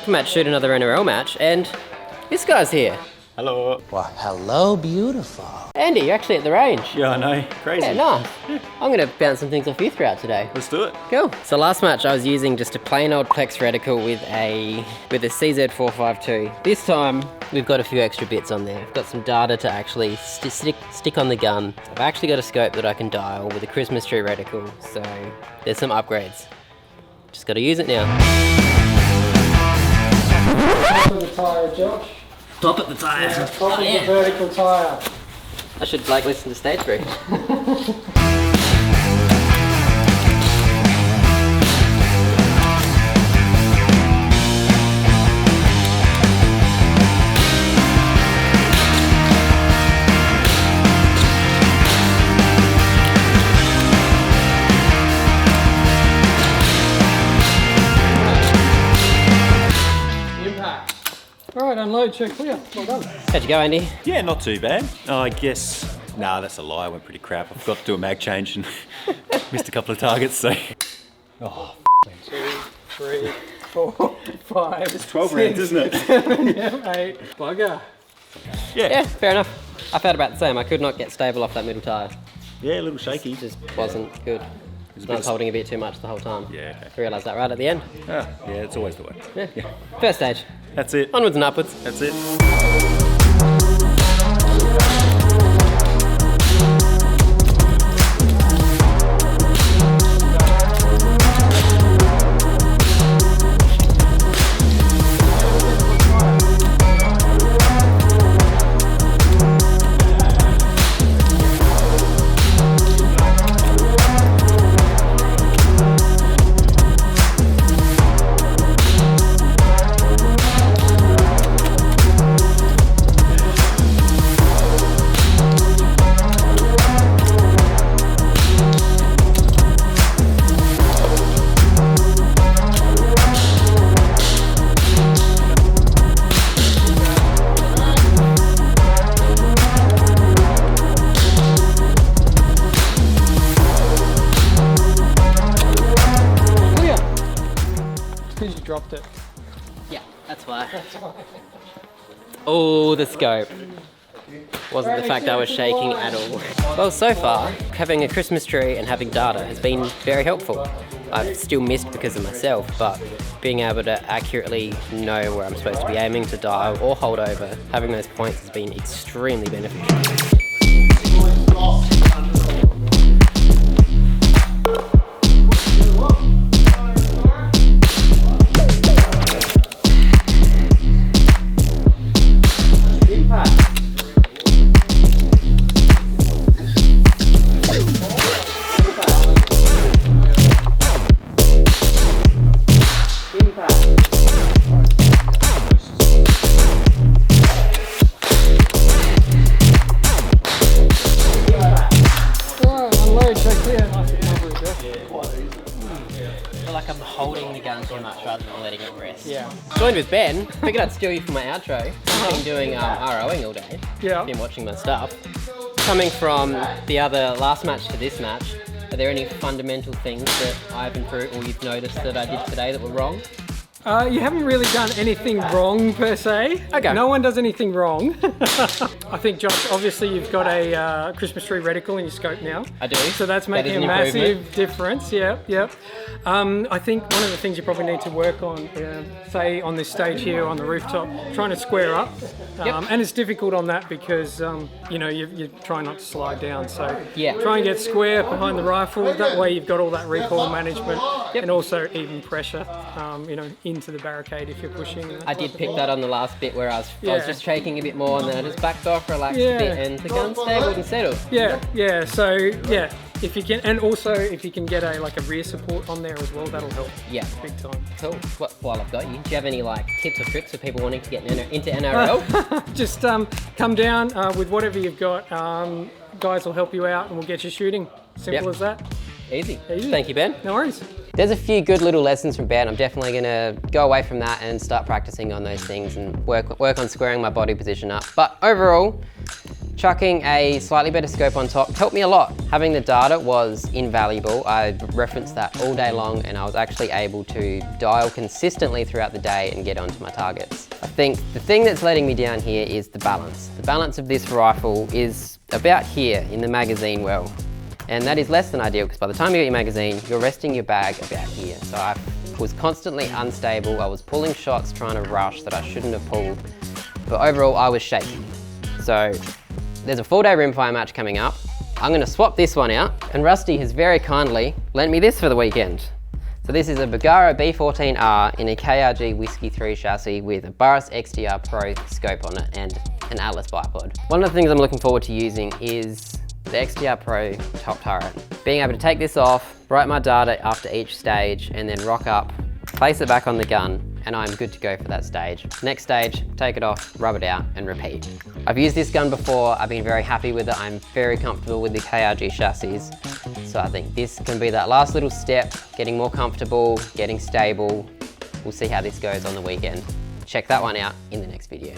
come out to shoot another NRL match, and this guy's here. Hello. Well, hello, beautiful. Andy, you're actually at the range. Yeah, I know. Crazy. Yeah, nice. I'm going to bounce some things off you throughout today. Let's do it. Cool. So last match I was using just a plain old Plex reticle with a CZ452. This time we've got a few extra bits on there. I've got some data to actually stick on the gun. I've actually got a scope that I can dial with a Christmas tree reticle, so there's some upgrades. Just got to use it now. Top of the tyre, Josh. Top at the tyre. Yeah, top of the vertical tyre. I should like listen to stage 3. Alright, unload, check clear. Well done. How'd you go, Andy? Yeah, not too bad. I guess, nah, that's a lie. I went pretty crap. I forgot to do a mag change and missed a couple of targets, so. Oh, 2, 3, 4, 5. It's 12 rounds, isn't it? 7, 8. Bugger. Yeah, fair enough. I felt about the same. I could not get stable off that middle tyre. Yeah, a little shaky. Just wasn't good. I was holding a bit too much the whole time. Yeah, okay. I realised that right at the end. Ah, yeah, it's always the way. Yeah. First stage. That's it. Onwards and upwards. That's it. Because you dropped it. Yeah, that's why. Oh, the scope. Wasn't the fact I was shaking at all. Well, so far, having a Christmas tree and having data has been very helpful. I've still missed because of myself, but being able to accurately know where I'm supposed to be aiming to dial or hold over, having those points has been extremely beneficial. I feel like I'm holding the gun too much rather than letting it rest. Yeah. Joined with Ben. Figured I'd steal you for my outro. I've been doing ROing all day. Yeah. Been watching my stuff. Coming from the other last match to this match, are there any fundamental things that I've improved or you've noticed that I did today that were wrong? You haven't really done anything wrong per se. Okay. No one does anything wrong. I think, Josh, obviously you've got a Christmas tree reticle in your scope now. I do. So that's That is making an a massive improvement. difference. Yeah. I think one of the things you probably need to work on, say on this stage here on the rooftop, trying to square up. And it's difficult on that because, you try not to slide down. So Yeah. try and get square behind the rifle. That way you've got all that recoil management and also even pressure, into the barricade if you're pushing. I did pick that on the last bit where I was just shaking a bit more and then I just backed off, relaxed a Yeah. bit and the gun stable and settled. Yeah. So if you can, and also if you can get a rear support on there as well, that'll help. Yeah. Big time. Cool. While I've got you, do you have any tips or tricks for people wanting to get into NRL? Just come down with whatever you've got. Guys will help you out and we'll get you shooting. Simple as that. Easy. Thank you, Ben. No worries. There's a few good little lessons from Ben. I'm definitely gonna go away from that and start practicing on those things and work on squaring my body position up. But overall, Chucking a slightly better scope on top helped me a lot. Having the data was invaluable. I referenced that all day long and I was actually able to dial consistently throughout the day and get onto my targets. I think the thing that's letting me down here is the balance. The balance of this rifle is about here in the magazine well. And that is less than ideal because by the time you get your magazine, you're resting your bag about here. So I was constantly unstable. I was pulling shots trying to rush that I shouldn't have pulled. But overall, I was shaky. So there's a 4-day rimfire match coming up. I'm gonna swap this one out, and Rusty has very kindly lent me this for the weekend. So this is a Bergara B14R in a KRG Whiskey 3 chassis with a Burris XTR Pro scope on it and an Atlas bipod. One of the things I'm looking forward to using is the XTR Pro top turret. Being able to take this off, write my data after each stage, and then rock up, place it back on the gun, and I'm good to go for that stage. Next stage, take it off, rub it out, and repeat. I've used this gun before, I've been very happy with it, I'm very comfortable with the KRG chassis, so I think this can be that last little step, getting more comfortable, getting stable. We'll see how this goes on the weekend. Check that one out in the next video.